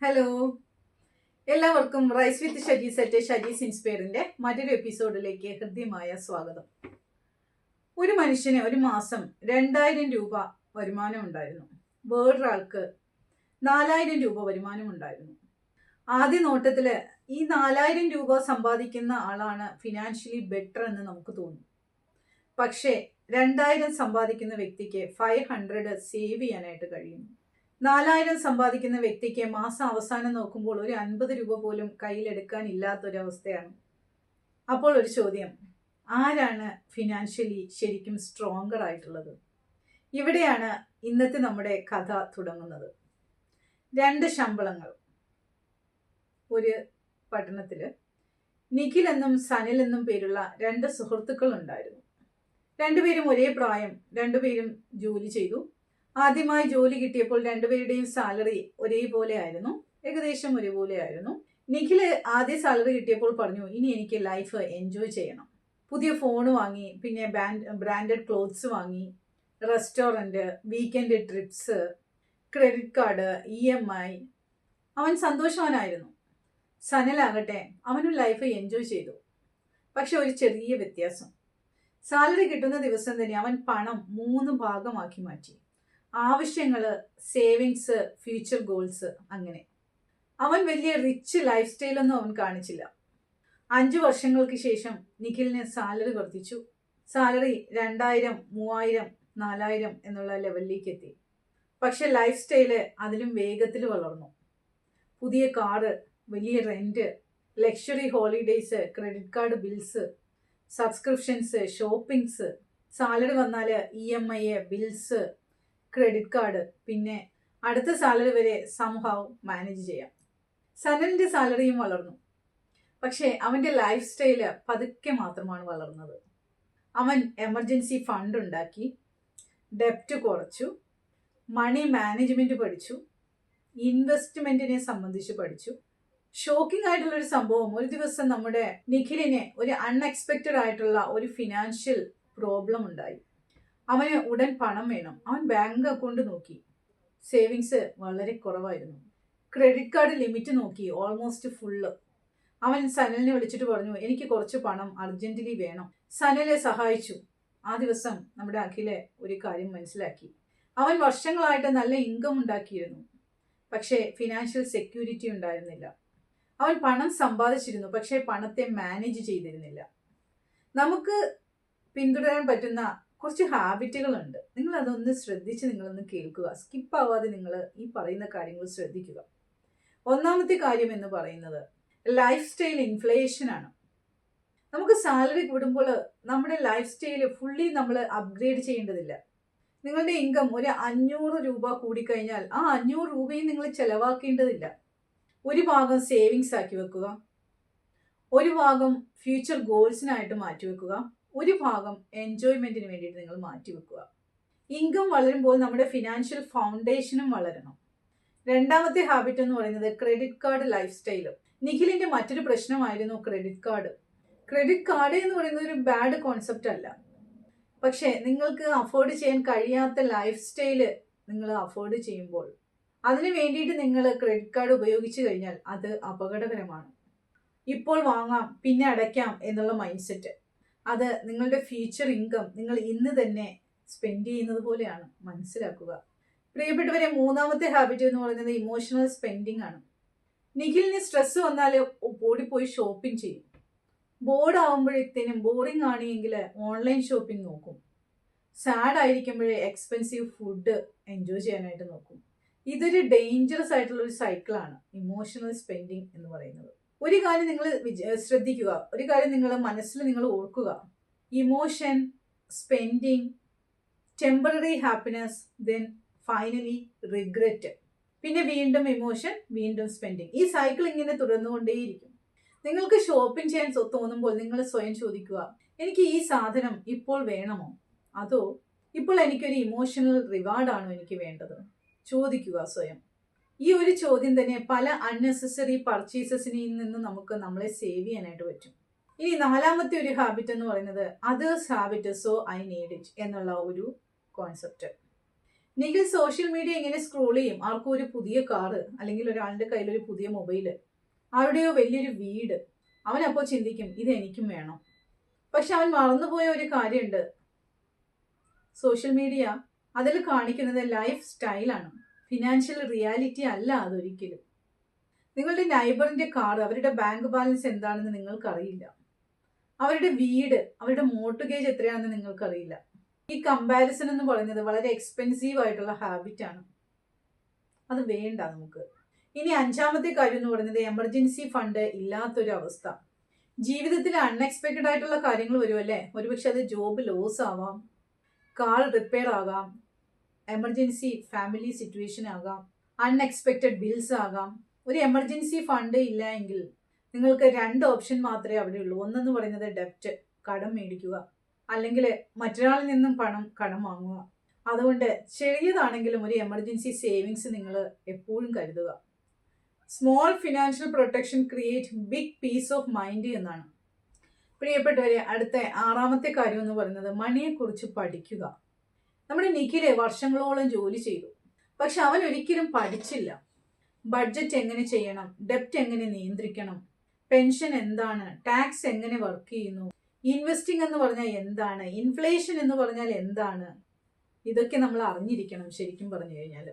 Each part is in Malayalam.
ഹലോ, എല്ലാവർക്കും റൈസ് വിത്ത് ഷജീസ് ഇൻസ്പയറിന്റെ മറ്റൊരു എപ്പിസോഡിലേക്ക് ഹൃദ്യമായ സ്വാഗതം. ഒരു മനുഷ്യന് ഒരു മാസം 2000 രൂപ വരുമാനം ഉണ്ടായിരുന്നു. വേറൊരാൾക്ക് 4000 രൂപ വരുമാനം ഉണ്ടായിരുന്നു. ആദ്യ നോട്ടത്തില് ഈ 4000 രൂപ സമ്പാദിക്കുന്ന ആളാണ് ഫിനാൻഷ്യലി ബെറ്റർ എന്ന് നമുക്ക് തോന്നും. പക്ഷേ 2000 സമ്പാദിക്കുന്ന വ്യക്തിക്ക് 500 സേവ് ചെയ്യാനായിട്ട് കഴിയുന്നു. 4000 സമ്പാദിക്കുന്ന വ്യക്തിക്ക് മാസം അവസാനം നോക്കുമ്പോൾ ഒരു 50 രൂപ പോലും കയ്യിലെടുക്കാൻ ഇല്ലാത്തൊരവസ്ഥയാണ്. അപ്പോൾ ഒരു ചോദ്യം, ആരാണ് ഫിനാൻഷ്യലി ശരിക്കും സ്ട്രോങ്ങർ ആയിട്ടുള്ളത്? ഇവിടെയാണ് ഇന്നത്തെ നമ്മുടെ കഥ തുടങ്ങുന്നത്. 2 ശമ്പളങ്ങൾ. ഒരു പട്ടണത്തില് നിഖിൽ എന്നും സനിൽ എന്നും പേരുള്ള 2 സുഹൃത്തുക്കൾ ഉണ്ടായിരുന്നു. രണ്ടുപേരും ഒരേ പ്രായം, രണ്ടുപേരും ജോലി ചെയ്തു. ആദ്യമായി ജോലി കിട്ടിയപ്പോൾ രണ്ടുപേരുടെയും സാലറി ഒരേപോലെ ആയിരുന്നു, ഏകദേശം ഒരുപോലെ ആയിരുന്നു. നിഖില് ആദ്യ സാലറി കിട്ടിയപ്പോൾ പറഞ്ഞു, ഇനി എനിക്ക് ലൈഫ് എൻജോയ് ചെയ്യണം. പുതിയ ഫോൺ വാങ്ങി, പിന്നെ ബ്രാൻഡഡ് ക്ലോത്ത്സ് വാങ്ങി, restaurant, weekend TRIPS, credit card, EMI. അവൻ സന്തോഷവാനായിരുന്നു. സനലാകട്ടെ, അവനും ലൈഫ് എൻജോയ് ചെയ്തു. പക്ഷെ ഒരു ചെറിയ വ്യത്യാസം. സാലറി കിട്ടുന്ന ദിവസം തന്നെ അവൻ പണം 3 ഭാഗമാക്കി മാറ്റി. ആവശ്യങ്ങള്, സേവിങ്സ്, ഫ്യൂച്ചർ ഗോൾസ്, അങ്ങനെ. അവൻ വലിയ റിച്ച് ലൈഫ് സ്റ്റൈലൊന്നും അവൻ കാണിച്ചില്ല. 5 വർഷങ്ങൾക്ക് ശേഷം നിഖിലിന് സാലറി വർദ്ധിച്ചു. സാലറി 2000, 3000, 4000 എന്നുള്ള ലെവലിലേക്ക് എത്തി. പക്ഷെ ലൈഫ് സ്റ്റൈല് അതിലും വേഗത്തിൽ വളർന്നു. പുതിയ കാറ്, വലിയ rent, luxury holidays, credit card bills, subscriptions, shoppings. Salary വന്നാൽ EMI, ബിൽസ്, ക്രെഡിറ്റ് കാർഡ്, പിന്നെ അടുത്ത സാലറി വരെ സംഹൗ മാനേജ് ചെയ്യാം. സനലിന്റെ സാലറിയും വളർന്നു. പക്ഷേ അവന്റെ ലൈഫ് സ്റ്റൈല് പതുക്കെ മാത്രമാണ് വളർന്നത്. അവൻ എമർജൻസി ഫണ്ട് ഉണ്ടാക്കി, ഡെപ്റ്റ് കുറച്ചു, മണി മാനേജ്മെന്റ് പഠിച്ചു, ഇൻവെസ്റ്റ്മെന്റിനെ സംബന്ധിച്ച് പഠിച്ചു. ഷോക്കിംഗ് ആയിട്ടുള്ള ഒരു സംഭവം, ഒരു ദിവസം നമ്മുടെ നിഖിലിന് ഒരു അൺഎക്സ്പെക്റ്റഡ് ആയിട്ടുള്ള ഒരു ഫിനാൻഷ്യൽ പ്രോബ്ലം ഉണ്ടായി. അവന് ഉടൻ പണം വേണം. അവൻ ബാങ്ക് അക്കൗണ്ട് നോക്കി, സേവിങ്സ് വളരെ കുറവായിരുന്നു. ക്രെഡിറ്റ് കാർഡ് ലിമിറ്റ് നോക്കി, ഓൾമോസ്റ്റ് ഫുള്ള്. അവൻ സനലിനെ വിളിച്ചിട്ട് പറഞ്ഞു, എനിക്ക് കുറച്ച് പണം അർജന്റലി വേണം. സനലെ സഹായിച്ചു. ആ ദിവസം നമ്മുടെ അഖിലെ ഒരു കാര്യം മനസ്സിലാക്കി. അവൻ വർഷങ്ങളായിട്ട് നല്ല ഇൻകം ഉണ്ടാക്കിയിരുന്നു, പക്ഷേ ഫിനാൻഷ്യൽ സെക്യൂരിറ്റി ഉണ്ടായിരുന്നില്ല. അവൻ പണം സമ്പാദിച്ചിരുന്നു, പക്ഷേ പണത്തെ മാനേജ് ചെയ്തിരുന്നില്ല. നമുക്ക് പിന്തുടരാൻ പറ്റുന്ന കുറച്ച് ഹാബിറ്റുകളുണ്ട്. നിങ്ങൾ അതൊന്ന് ശ്രദ്ധിച്ച് നിങ്ങളൊന്ന് കേൾക്കുക. സ്കിപ്പാവാതെ നിങ്ങൾ ഈ പറയുന്ന കാര്യങ്ങൾ ശ്രദ്ധിക്കുക. ഒന്നാമത്തെ കാര്യം എന്ന് പറയുന്നത് ലൈഫ് സ്റ്റൈൽ ഇൻഫ്ലേഷൻ ആണ്. നമുക്ക് സാലറി കൂടുമ്പോൾ നമ്മുടെ ലൈഫ് സ്റ്റൈല് ഫുള്ളി നമ്മൾ അപ്ഗ്രേഡ് ചെയ്യേണ്ടതില്ല. നിങ്ങളുടെ ഇൻകം ഒരു 500 രൂപ കൂടിക്കഴിഞ്ഞാൽ ആ 500 രൂപയും നിങ്ങൾ ചെലവാക്കേണ്ടതില്ല. ഒരു ഭാഗം സേവിങ്സ് ആക്കി വെക്കുക, ഒരു ഭാഗം ഫ്യൂച്ചർ ഗോൾസിനായിട്ട് മാറ്റിവെക്കുക, ഒരു ഭാഗം എൻജോയ്മെന്റിന് വേണ്ടിയിട്ട് നിങ്ങൾ മാറ്റിവെക്കുക. ഇൻകം വളരുമ്പോൾ നമ്മുടെ ഫിനാൻഷ്യൽ ഫൗണ്ടേഷനും വളരണം. രണ്ടാമത്തെ ഹാബിറ്റ് എന്ന് പറയുന്നത് ക്രെഡിറ്റ് കാർഡ് ലൈഫ് സ്റ്റൈല്. നിഖിലിന്റെ മറ്റൊരു പ്രശ്നമായിരുന്നു ക്രെഡിറ്റ് കാർഡ്. ക്രെഡിറ്റ് കാർഡ് എന്ന് പറയുന്നത് ഒരു ബാഡ് കോൺസെപ്റ്റ് അല്ല. പക്ഷേ നിങ്ങൾക്ക് അഫോർഡ് ചെയ്യാൻ കഴിയാത്ത ലൈഫ് സ്റ്റൈല് നിങ്ങൾ അഫോർഡ് ചെയ്യുമ്പോൾ അതിന് വേണ്ടിയിട്ട് നിങ്ങൾ ക്രെഡിറ്റ് കാർഡ് ഉപയോഗിച്ചു കഴിഞ്ഞാൽ അത് അപകടകരമാണ്. ഇപ്പോൾ വാങ്ങാം പിന്നെ അടയ്ക്കാം എന്നുള്ള മൈൻഡ് സെറ്റ്, അത് നിങ്ങളുടെ ഫ്യൂച്ചർ ഇൻകം നിങ്ങൾ ഇന്ന് തന്നെ സ്പെൻഡ് ചെയ്യുന്നത് പോലെയാണ്. മനസ്സിലാക്കുക. പ്രിയപ്പെട്ടവരെ, മൂന്നാമത്തെ ഹാബിറ്റ് എന്ന് പറയുന്നത് ഇമോഷണൽ സ്പെൻഡിങ് ആണ്. നിഖിലിന് സ്ട്രെസ് വന്നാൽ ഓടിപ്പോയി ഷോപ്പിംഗ് ചെയ്യും. ബോർഡ് ആവുമ്പോഴത്തേനും ബോറിംഗ് ആണെങ്കിൽ ഓൺലൈൻ ഷോപ്പിംഗ് നോക്കും. സാഡ് ആയിരിക്കുമ്പോഴേ എക്സ്പെൻസീവ് ഫുഡ് എൻജോയ് ചെയ്യാനായിട്ട് നോക്കും. ഇതൊരു ഡേഞ്ചറസ് ആയിട്ടുള്ള ഒരു സൈക്കിളാണ് ഇമോഷണൽ സ്പെൻഡിങ് എന്ന് പറയുന്നത്. ഒരു കാര്യം നിങ്ങൾ ശ്രദ്ധിക്കുക, ഒരു കാര്യം നിങ്ങൾ മനസ്സിൽ നിങ്ങൾ ഓർക്കുക. Emotion, spending, temporary happiness, then finally regret, പിന്നെ വീണ്ടും ഇമോഷൻ, വീണ്ടും സ്പെൻഡിങ്. ഈ സൈക്കിൾ ഇങ്ങനെ തുടർന്നുകൊണ്ടേയിരിക്കും. നിങ്ങൾക്ക് ഷോപ്പിംഗ് ചെയ്യാൻ തോന്നുമ്പോൾ നിങ്ങൾ സ്വയം ചോദിക്കുക, എനിക്ക് ഈ സാധനം ഇപ്പോൾ വേണമോ, അതോ ഇപ്പോൾ എനിക്കൊരു ഇമോഷണൽ റിവാർഡാണോ എനിക്ക് വേണ്ടത്? ചോദിക്കുക സ്വയം. ഈ ഒരു ചോദ്യം തന്നെ പല അൺനെസസറി പർച്ചേസസിനിൽ നിന്ന് നമുക്ക് നമ്മളെ സേവ് ചെയ്യാനായിട്ട് പറ്റും. ഇനി നാലാമത്തെ ഒരു ഹാബിറ്റ് എന്ന് പറയുന്നത് others habit so I need it എന്നുള്ള ഒരു കോൺസെപ്റ്റ്. നിഖിൽ സോഷ്യൽ മീഡിയ ഇങ്ങനെ സ്ക്രോൾ ചെയ്യും. ആർക്കും ഒരു പുതിയ കാറ്, അല്ലെങ്കിൽ ഒരാളുടെ കയ്യിൽ ഒരു പുതിയ മൊബൈല്, ആരുടെയോ വലിയൊരു വീട്. അവനപ്പോൾ ചിന്തിക്കും ഇത് എനിക്കും വേണം. പക്ഷെ അവൻ മറന്നുപോയ ഒരു കാര്യമുണ്ട്. സോഷ്യൽ മീഡിയ അതിൽ കാണിക്കുന്നത് ലൈഫ് സ്റ്റൈലാണ്, ഫിനാൻഷ്യൽ റിയാലിറ്റി അല്ല അതൊരിക്കലും. നിങ്ങളുടെ നൈബറിന്റെ കാർ, അവരുടെ ബാങ്ക് ബാലൻസ് എന്താണെന്ന് നിങ്ങൾക്കറിയില്ല. അവരുടെ വീട്, അവരുടെ മോർട്ട്ഗേജ് എത്രയാണെന്ന് നിങ്ങൾക്കറിയില്ല. ഈ കമ്പാരിസൺ എന്ന് പറയുന്നത് വളരെ എക്സ്പെൻസീവ് ആയിട്ടുള്ള ഹാബിറ്റാണ്. അത് വേണ്ട നമുക്ക്. ഇനി അഞ്ചാമത്തെ കാര്യം എന്ന് പറയുന്നത് എമർജൻസി ഫണ്ട് ഇല്ലാത്തൊരു അവസ്ഥ. ജീവിതത്തിൽ അൺഎക്സ്പെക്റ്റഡ് ആയിട്ടുള്ള കാര്യങ്ങൾ വരുമല്ലേ. ഒരുപക്ഷെ അത് ജോബ് ലോസ് ആവാം, കാർ റിപ്പയർ ആകാം, എമർജൻസി ഫാമിലി സിറ്റുവേഷൻ ആകാം, അൺഎക്സ്പെക്റ്റഡ് ബിൽസ് ആകാം. ഒരു എമർജൻസി ഫണ്ട് ഇല്ല എങ്കിൽ നിങ്ങൾക്ക് രണ്ട് ഓപ്ഷൻ മാത്രമേ അവിടെ ഉള്ളൂ. ഒന്നെന്ന് പറയുന്നത് ഡെപ്റ്റ്, കടം മേടിക്കുക, അല്ലെങ്കിൽ മറ്റൊരാളിൽ നിന്നും കടം വാങ്ങുക. അതുകൊണ്ട് ചെറിയതാണെങ്കിലും ഒരു എമർജൻസി സേവിങ്സ് നിങ്ങൾ എപ്പോഴും കരുതുക. Small financial protection create big peace of mind എന്നാണ്. പ്രിയപ്പെട്ടവരെ, അടുത്ത ആറാമത്തെ കാര്യം എന്ന് പറയുന്നത് മണിയെക്കുറിച്ച് പഠിക്കുക. നമ്മുടെ നിഖില് വർഷങ്ങളോളം ജോലി ചെയ്തു, പക്ഷെ അവൻ ഒരിക്കലും പഠിച്ചില്ല. ബഡ്ജറ്റ് എങ്ങനെ ചെയ്യണം, ഡെപ്റ്റ് എങ്ങനെ നിയന്ത്രിക്കണം, പെൻഷൻ എന്താണ്, ടാക്സ് എങ്ങനെ വർക്ക് ചെയ്യുന്നു, ഇൻവെസ്റ്റിംഗ് എന്ന് പറഞ്ഞാൽ എന്താണ്, ഇൻഫ്ലേഷൻ എന്ന് പറഞ്ഞാൽ എന്താണ്, ഇതൊക്കെ നമ്മൾ അറിഞ്ഞിരിക്കണം. ശരിക്കും പറഞ്ഞു കഴിഞ്ഞാൽ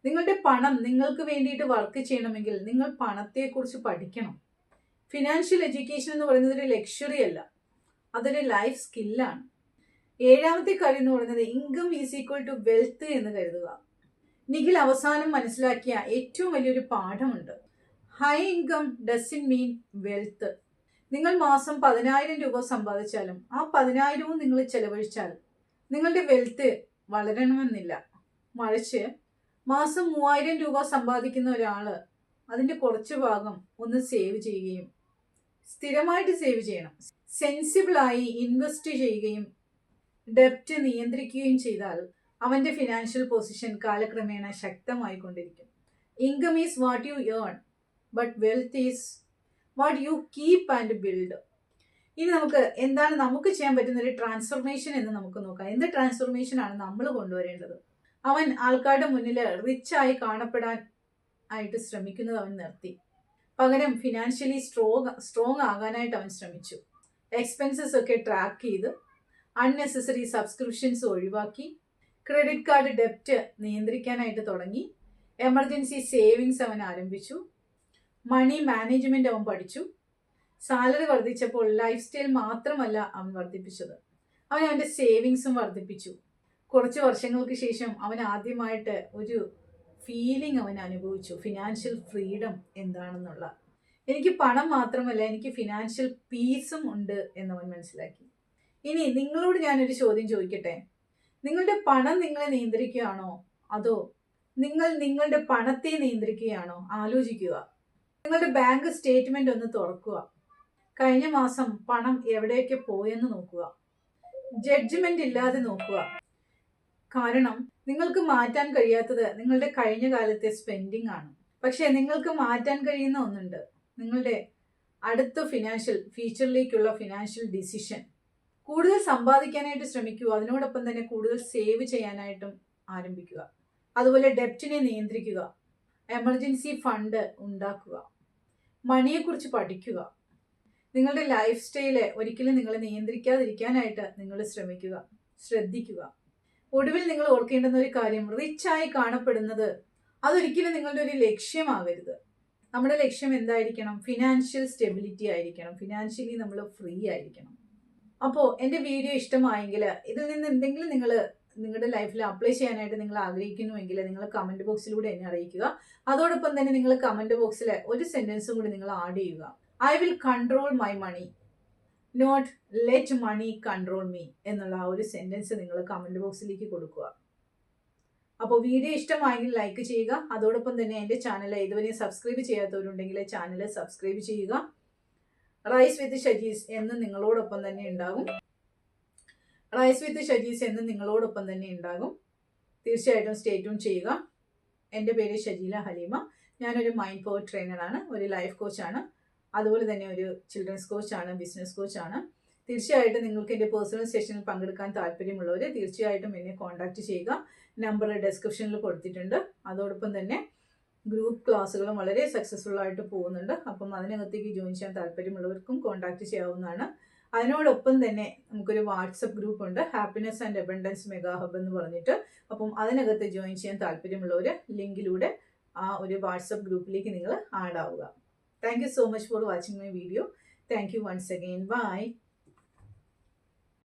നിങ്ങളുടെ പണം നിങ്ങൾക്ക് വേണ്ടിയിട്ട് വർക്ക് ചെയ്യണമെങ്കിൽ നിങ്ങൾ പണത്തെക്കുറിച്ച് പഠിക്കണം. ഫിനാൻഷ്യൽ എഡ്യൂക്കേഷൻ എന്ന് പറയുന്നത് ഒരു ലക്ഷറി അല്ല, അതൊരു ലൈഫ് സ്കില്ലാണ്. ഏഴാമത്തെ കാര്യം എന്ന് പറയുന്നത് income is equal to wealth എന്ന് കരുതുക. നിഖിൽ അവസാനം മനസ്സിലാക്കിയ ഏറ്റവും വലിയൊരു പാഠമുണ്ട്. High income doesn't mean wealth. നിങ്ങൾ മാസം 10,000 രൂപ സമ്പാദിച്ചാലും ആ 10,000വും നിങ്ങൾ ചെലവഴിച്ചാൽ നിങ്ങളുടെ വെൽത്ത് വളരണമെന്നില്ല. മറിച്ച് മാസം 3,000 രൂപ സമ്പാദിക്കുന്ന ഒരാള് അതിൻ്റെ കുറച്ച് ഭാഗം ഒന്ന് സേവ് ചെയ്യുകയും, സ്ഥിരമായിട്ട് സേവ് ചെയ്യണം, സെൻസിബിളായി ഇൻവെസ്റ്റ് ചെയ്യുകയും ഡെപ്റ്റ് നിയന്ത്രിക്കുകയും ചെയ്താൽ അവൻ്റെ ഫിനാൻഷ്യൽ പൊസിഷൻ കാലക്രമേണ ശക്തമായിക്കൊണ്ടിരിക്കും. Income is what you earn, but wealth is what you keep and build. ഇനി നമുക്ക് എന്താണ് നമുക്ക് ചെയ്യാൻ പറ്റുന്ന ഒരു ട്രാൻസ്ഫോർമേഷൻ എന്ന് നമുക്ക് നോക്കാം. എന്ത് ട്രാൻസ്ഫോർമേഷൻ ആണ് നമ്മൾ കൊണ്ടുവരേണ്ടത്? അവൻ ആൾക്കാരുടെ മുന്നിൽ റിച്ചായി കാണപ്പെടാൻ ആയിട്ട് ശ്രമിക്കുന്നത് അവൻ നിർത്തി. പകരം ഫിനാൻഷ്യലി സ്ട്രോങ് ആകാനായിട്ട് അവൻ ശ്രമിച്ചു. എക്സ്പെൻസസ് ഒക്കെ ട്രാക്ക് ചെയ്ത് അൺനെസസറി സബ്സ്ക്രിപ്ഷൻസ് ഒഴിവാക്കി, ക്രെഡിറ്റ് കാർഡ് ഡെപ്റ്റ് നിയന്ത്രിക്കാനായിട്ട് തുടങ്ങി, എമർജൻസി സേവിങ്സ് അവൻ ആരംഭിച്ചു, മണി മാനേജ്മെന്റ് അവൻ പഠിച്ചു. സാലറി വർദ്ധിച്ചപ്പോൾ ലൈഫ് സ്റ്റൈൽ മാത്രമല്ല അവൻ വർദ്ധിപ്പിച്ചത്, അവൻ അവൻ്റെ സേവിങ്സും വർദ്ധിപ്പിച്ചു. കുറച്ച് വർഷങ്ങൾക്ക് ശേഷം അവൻ ആദ്യമായിട്ട് ഒരു ഫീലിംഗ് അവൻ അനുഭവിച്ചു, ഫിനാൻഷ്യൽ ഫ്രീഡം എന്താണെന്നുള്ള. എനിക്ക് പണം മാത്രമല്ല, എനിക്ക് ഫിനാൻഷ്യൽ പീസും ഉണ്ട് എന്നവൻ മനസ്സിലാക്കി. ഇനി നിങ്ങളോട് ഞാനൊരു ചോദ്യം ചോദിക്കട്ടെ. നിങ്ങളുടെ പണം നിങ്ങളെ നിയന്ത്രിക്കുകയാണോ, അതോ നിങ്ങൾ നിങ്ങളുടെ പണത്തെ നിയന്ത്രിക്കുകയാണോ? ആലോചിക്കുക. നിങ്ങളുടെ ബാങ്ക് സ്റ്റേറ്റ്മെന്റ് ഒന്ന് തുറക്കുക. കഴിഞ്ഞ മാസം പണം എവിടെയൊക്കെ പോയെന്ന് നോക്കുക. ജഡ്ജ്മെന്റ് ഇല്ലാതെ നോക്കുക. കാരണം നിങ്ങൾക്ക് മാറ്റാൻ കഴിയാത്തത് നിങ്ങളുടെ കഴിഞ്ഞ കാലത്തെ സ്പെൻഡിങ് ആണ്. പക്ഷെ നിങ്ങൾക്ക് മാറ്റാൻ കഴിയുന്ന ഒന്നുണ്ട്, നിങ്ങളുടെ അടുത്ത ഫ്യൂച്ചറിലേക്കുള്ള ഫിനാൻഷ്യൽ ഡിസിഷൻ. കൂടുതൽ സമ്പാദിക്കാനായിട്ട് ശ്രമിക്കുക, അതിനോടൊപ്പം തന്നെ കൂടുതൽ സേവ് ചെയ്യാനായിട്ടും ആരംഭിക്കുക. അതുപോലെ ഡെപ്റ്റിനെ നിയന്ത്രിക്കുക, എമർജൻസി ഫണ്ട് ഉണ്ടാക്കുക, മണിയെക്കുറിച്ച് പഠിക്കുക. നിങ്ങളുടെ ലൈഫ് സ്റ്റൈല് ഒരിക്കലും നിങ്ങൾ നിയന്ത്രിക്കാതിരിക്കാനായിട്ട് നിങ്ങൾ ശ്രദ്ധിക്കുക. ഒടുവിൽ നിങ്ങൾ ഓർക്കേണ്ടുന്ന ഒരു കാര്യം, റിച്ചായി കാണപ്പെടുന്നത് അതൊരിക്കലും നിങ്ങളുടെ ഒരു ലക്ഷ്യമാകരുത്. നമ്മുടെ ലക്ഷ്യം എന്തായിരിക്കണം? ഫിനാൻഷ്യൽ സ്റ്റെബിലിറ്റി ആയിരിക്കണം. ഫിനാൻഷ്യലി നമ്മൾ ഫ്രീ ആയിരിക്കണം. അപ്പോൾ എൻ്റെ വീഡിയോ ഇഷ്ടമായെങ്കിൽ, ഇതിൽ നിന്ന് എന്തെങ്കിലും നിങ്ങൾ നിങ്ങളുടെ ലൈഫിൽ അപ്ലൈ ചെയ്യാനായിട്ട് നിങ്ങൾ ആഗ്രഹിക്കുന്നുവെങ്കിൽ നിങ്ങൾ കമൻറ്റ് ബോക്സിലൂടെ എന്നെ അറിയിക്കുക. അതോടൊപ്പം തന്നെ നിങ്ങൾ കമൻറ്റ് ബോക്സിൽ ഒരു സെൻറ്റൻസും കൂടി നിങ്ങൾ ആഡ് ചെയ്യുക. I will control my money, not let money control me എന്നുള്ള ആ ഒരു സെൻറ്റൻസ് നിങ്ങൾ കമൻറ്റ് ബോക്സിലേക്ക് കൊടുക്കുക. അപ്പോൾ വീഡിയോ ഇഷ്ടമായെങ്കിൽ ലൈക്ക് ചെയ്യുക. അതോടൊപ്പം തന്നെ എൻ്റെ ചാനൽ ഇതുവരെ സബ്സ്ക്രൈബ് ചെയ്യാത്തവരുണ്ടെങ്കിൽ ചാനൽ സബ്സ്ക്രൈബ് ചെയ്യുക. റൈസ് വിത്ത് ഷജീസ് എന്ന് നിങ്ങളോടൊപ്പം തന്നെ ഉണ്ടാകും. തീർച്ചയായിട്ടും സ്റ്റേ ട്യൂൺ ചെയ്യുക. എൻ്റെ പേര് ഷജീല ഹലീമ. ഞാനൊരു മൈൻഡ് പവർ ട്രെയിനറാണ്, ഒരു ലൈഫ് കോച്ചാണ്, അതുപോലെ തന്നെ ഒരു ചിൽഡ്രൻസ് കോച്ചാണ്, ബിസിനസ് കോച്ചാണ്. തീർച്ചയായിട്ടും നിങ്ങൾക്ക് എൻ്റെ പേഴ്സണൽ സെഷനിൽ പങ്കെടുക്കാൻ താല്പര്യമുള്ളവർ തീർച്ചയായിട്ടും എന്നെ കോൺടാക്റ്റ് ചെയ്യുക. നമ്പർ ഡിസ്ക്രിപ്ഷനിൽ കൊടുത്തിട്ടുണ്ട്. അതോടൊപ്പം തന്നെ ഗ്രൂപ്പ് ക്ലാസ്സുകളും വളരെ സക്സസ്ഫുൾ ആയിട്ട് പോകുന്നുണ്ട്. അപ്പം അതിനകത്തേക്ക് ജോയിൻ ചെയ്യാൻ താല്പര്യമുള്ളവർക്കും കോൺടാക്ട് ചെയ്യാവുന്നതാണ്. അതിനോടൊപ്പം തന്നെ നമുക്കൊരു വാട്സപ്പ് ഗ്രൂപ്പ് ഉണ്ട്, happiness and abundance mega hub എന്ന് പറഞ്ഞിട്ട്. അപ്പം അതിനകത്ത് ജോയിൻ ചെയ്യാൻ താല്പര്യമുള്ളവർ ലിങ്കിലൂടെ ആ ഒരു വാട്സപ്പ് ഗ്രൂപ്പിലേക്ക് നിങ്ങൾ ആഡ് ആവുക. Thank you so much for watching my video. Thank you once again. By.